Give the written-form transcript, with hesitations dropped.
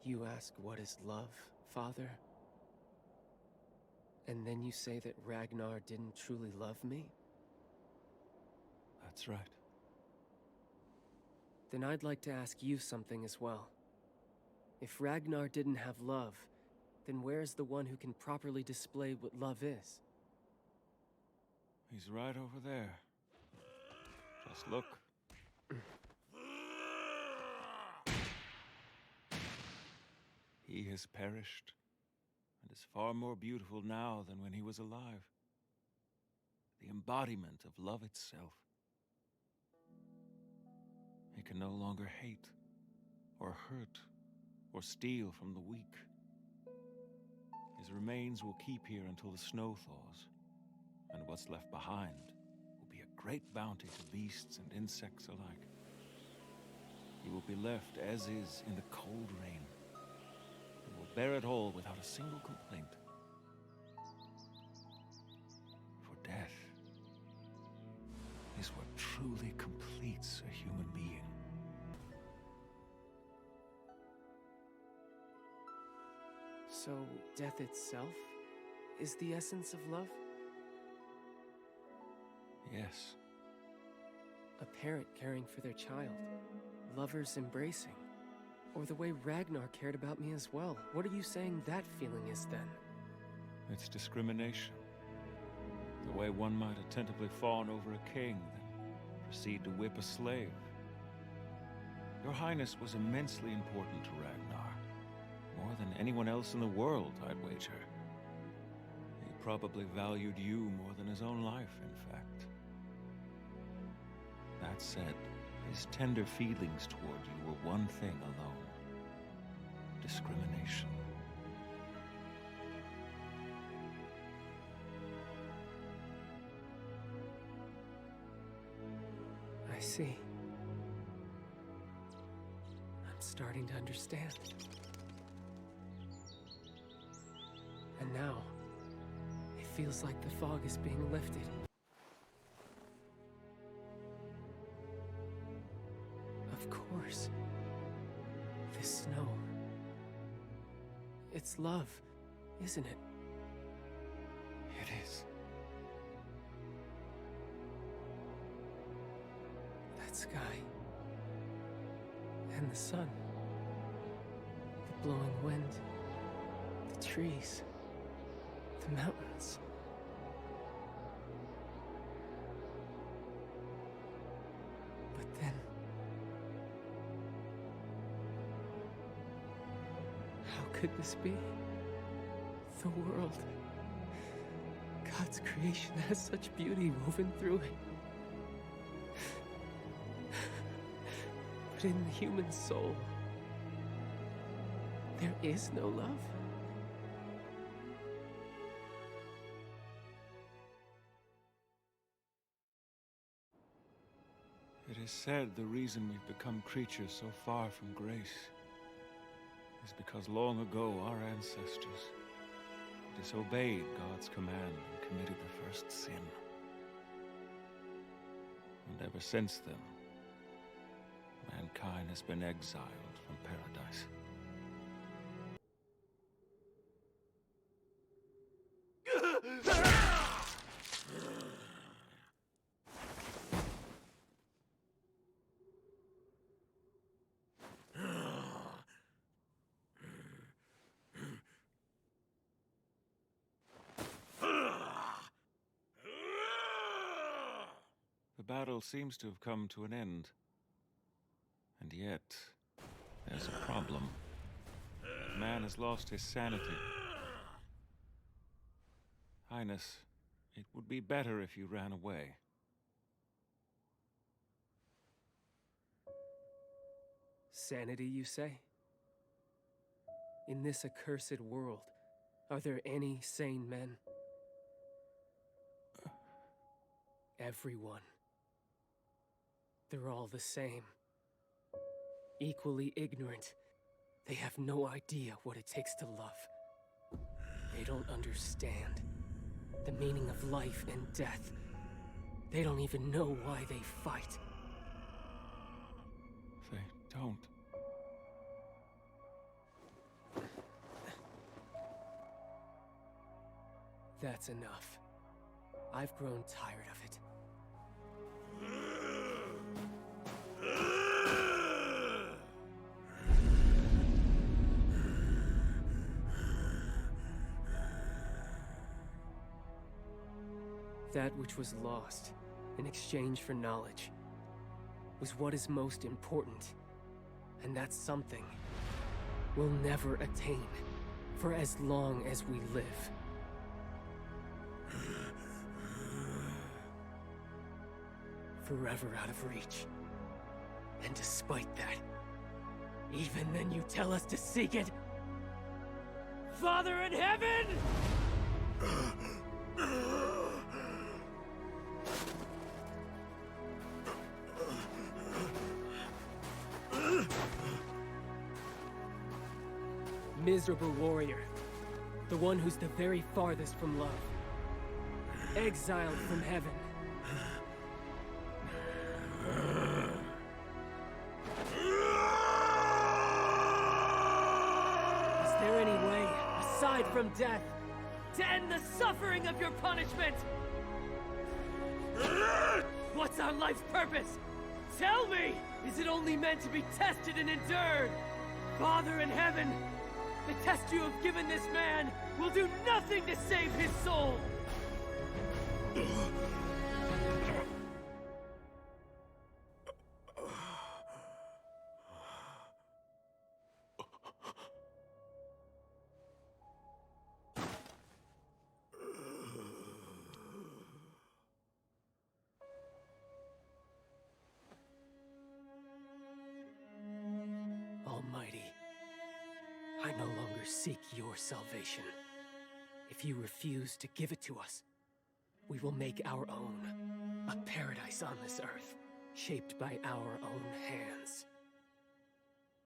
You ask what is love, Father? And then you say that Ragnar didn't truly love me? That's right. Then I'd like to ask you something as well. If Ragnar didn't have love, then where's the one who can properly display what love is? He's right over there. Just look. He has perished, and is far more beautiful now than when he was alive. The embodiment of love itself. He can no longer hate, or hurt, or steal from the weak. His remains will keep here until the snow thaws, and what's left behind will be a great bounty to beasts and insects alike. He will be left as is in the cold rain, and will bear it all without a single complaint. For death is what truly completes a human being. So, death itself is the essence of love? Yes. A parent caring for their child, lovers embracing, or the way Ragnar cared about me as well. What are you saying that feeling is then? It's discrimination. The way one might attentively fawn over a king, then proceed to whip a slave. Your Highness was immensely important to Ragnar. More than anyone else in the world, I'd wager. He probably valued you more than his own life, in fact. That said, his tender feelings toward you were one thing alone: discrimination. I see. I'm starting to understand. And now, it feels like the fog is being lifted. Of course. The snow. It's love, isn't it? It is. That sky. And the sun. The blowing wind. The trees. The mountains. But then... how could this be? The world. God's creation has such beauty woven through it. But in the human soul, there is no love. It is said the reason we've become creatures so far from grace is because long ago our ancestors disobeyed God's command and committed the first sin. And ever since then, mankind has been exiled from paradise. The battle seems to have come to an end. And yet, there's a problem. Man has lost his sanity. Highness, it would be better if you ran away. Sanity, you say? In this accursed world, are there any sane men? Everyone. They're all the same. Equally ignorant. They have no idea what it takes to love. They don't understand the meaning of life and death. They don't even know why they fight. They don't. That's enough. I've grown tired of it. That which was lost in exchange for knowledge was what is most important. And that's something we'll never attain for as long as we live. Forever out of reach. And despite that, even then you tell us to seek it? Father in heaven! Miserable warrior. The one who's the very farthest from love. Exiled from heaven. Is there any way, aside from death, to end the suffering of your punishment? What's our life's purpose? Tell me! Is it only meant to be tested and endured? Father in heaven, the test you have given this man will do nothing to save his soul! Almighty, I no longer seek your salvation. If you refuse to give it to us, we will make our own. A paradise on this earth, shaped by our own hands.